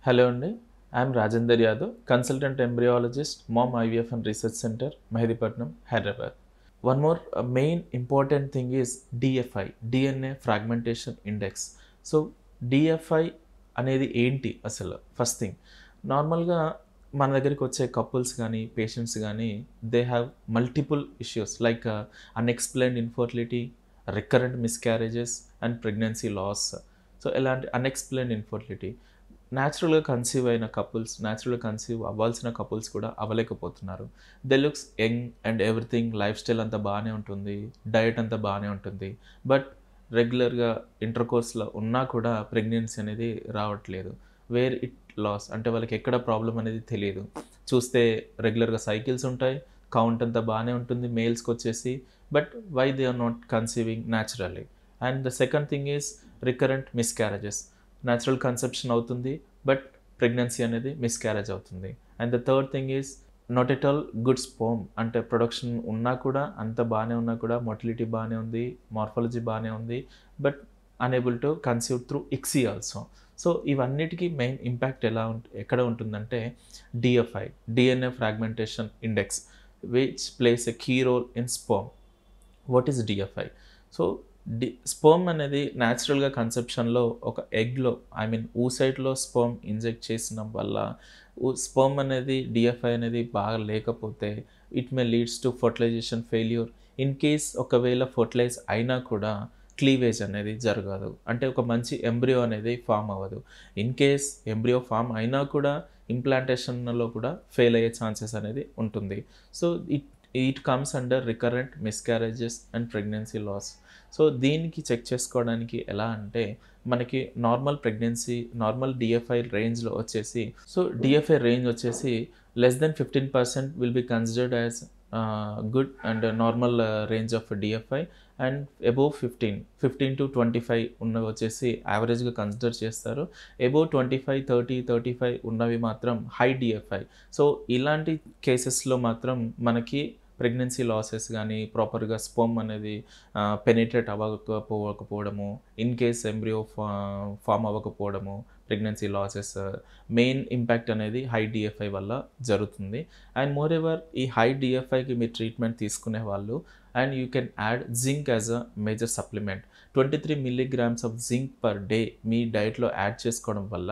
Hello అండి. I'm Rajender Yadav, consultant embryologist, Mom IVF and Research Center, Mehedipatnam, Hyderabad. One more main important thing is DFI, DNA Fragmentation Index. So DFI అనేది ఏంటి అసలు? First thing నార్మల్గా మన దగ్గరికి వచ్చే couples కానీ patients కానీ they have multiple issues like unexplained infertility, recurrent miscarriages and pregnancy loss. So ఇలాంటి అన్ఎక్స్ప్లెయిన్డ్ ఇన్ఫర్టిలిటీ న్యాచురల్గా కన్సీవ్ అయిన కపుల్స్, న్యాచురల్గా కన్సీవ్ అవ్వాల్సిన కపుల్స్ కూడా అవ్వలేకపోతున్నారు. They looks young and everything, lifestyle అంతా బాగానే ఉంటుంది, డయట్ అంతా బాగానే ఉంటుంది, బట్ రెగ్యులర్గా ఇంటర్ కోర్స్లో ఉన్నా కూడా ప్రెగ్నెన్సీ అనేది రావట్లేదు. వేర్ ఇట్ లాస్ అంటే వాళ్ళకి ఎక్కడ ప్రాబ్లం అనేది తెలియదు. చూస్తే రెగ్యులర్గా సైకిల్స్ ఉంటాయి, కౌంట్ అంతా బాగానే ఉంటుంది మేల్స్కి వచ్చేసి, but why they are not conceiving naturally. And the second thing is recurrent miscarriages. Natural conception అవుతుంది, బట్ ప్రెగ్నెన్సీ అనేది మిస్క్యారేజ్ అవుతుంది. And the third thing is not at all good sperm, అంటే ప్రొడక్షన్ ఉన్నా కూడా అంత బాగానే ఉన్నా కూడా మొటిలిటీ బాగానే ఉంది, మార్ఫాలజీ బాగానే ఉంది, but unable to conceive through ICSI also. So ఇవన్నిటికీ మెయిన్ ఇంపాక్ట్ ఎక్కడ ఉంటుందంటే DFI, DNA fragmentation index, which plays a key role in sperm. What is DFI? So sperm అనేది న్యాచురల్గా కన్సెప్షన్లో ఒక ఎగ్లో, ఐ మీన్ ఊసైడ్లో స్పర్మ్ ఇంజెక్ట్ చేసిన వల్ల స్పర్మ్ అనేది డిఎఫ్ఐ అనేది బాగా లేకపోతే it may leads to fertilization failure. In case ఒకవేళ ఫర్టిలైజ్ అయినా కూడా క్లీవేజ్ అనేది జరగదు, అంటే ఒక మంచి ఎంబ్రియో అనేది ఫామ్ అవ్వదు. ఇన్ కేస్ ఎంబ్రియో ఫామ్ అయినా కూడా ఇంప్లాంటేషన్లో కూడా ఫెయిల్ అయ్యే ఛాన్సెస్ అనేది ఉంటుంది. So it comes under recurrent miscarriages and pregnancy loss. So దీనికి చెక్ చేసుకోవడానికి ఎలా అంటే మనకి నార్మల్ ప్రెగ్నెన్సీ, నార్మల్ డిఎఫ్ఐ రేంజ్లో వచ్చేసి, సో డిఎఫ్ఐ రేంజ్ వచ్చేసి less than 15% will be considered as good and normal range of DFI. And above 15 to 25 ఉన్నవి వచ్చేసి యావరేజ్గా కన్సిడర్ చేస్తారు. అబోవ్ 25, 30, 35 ఉన్నవి మాత్రం హై డిఎఫ్ఐ. సో ఇలాంటి కేసెస్లో మాత్రం మనకి ప్రెగ్నెన్సీ లాసెస్ కానీ, ప్రాపర్గా స్పర్మ్ అనేది పెనిట్రేట్ అవ్వకపోవడము, ఇన్ కేస్ ఎంబ్రియో ఫామ్ అవ్వకపోవడము, ప్రెగ్నెన్సీ లాసెస్, మెయిన్ ఇంపాక్ట్ అనేది హై డిఎఫ్ఐ వల్ల జరుగుతుంది. అండ్ మోర్ ఎవర్ ఈ హై డిఎఫ్ఐకి మీరు ట్రీట్మెంట్ తీసుకునే వాళ్ళు, and you can add zinc as a major supplement. 23 milligrams of zinc per day మీ డైట్లో యాడ్ చేసుకోవడం వల్ల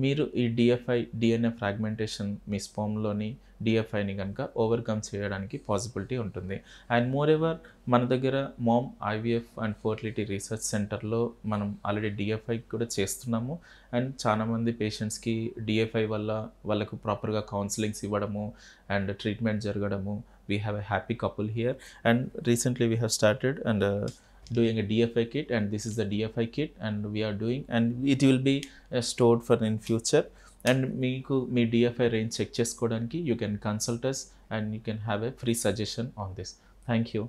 మీరు ఈ డిఎఫ్ఐ, డిఎన్ఏ ఫ్రాగ్మెంటేషన్ మీ స్పర్మ్లోని డిఎఫ్ఐని కనుక ఓవర్కమ్ చేయడానికి పాసిబిలిటీ ఉంటుంది. అండ్ మోర్ ఎవర్ మన దగ్గర mom IVF and fertility research సెంటర్లో మనం ఆల్రెడీ డిఎఫ్ఐ కూడా చేస్తున్నాము. అండ్ చాలామంది పేషెంట్స్కి డిఎఫ్ఐ వల్ల వాళ్ళకు ప్రాపర్గా కౌన్సిలింగ్స్ ఇవ్వడము అండ్ ట్రీట్మెంట్ జరగడము. We have a happy couple here, and recently we have started and doing a DFI kit, and this is the DFI kit and we are doing, and it will be stored for in future. And meeku me DFI range check చేసుకోవడానికి you can consult us and you can have a free suggestion on this. Thank you.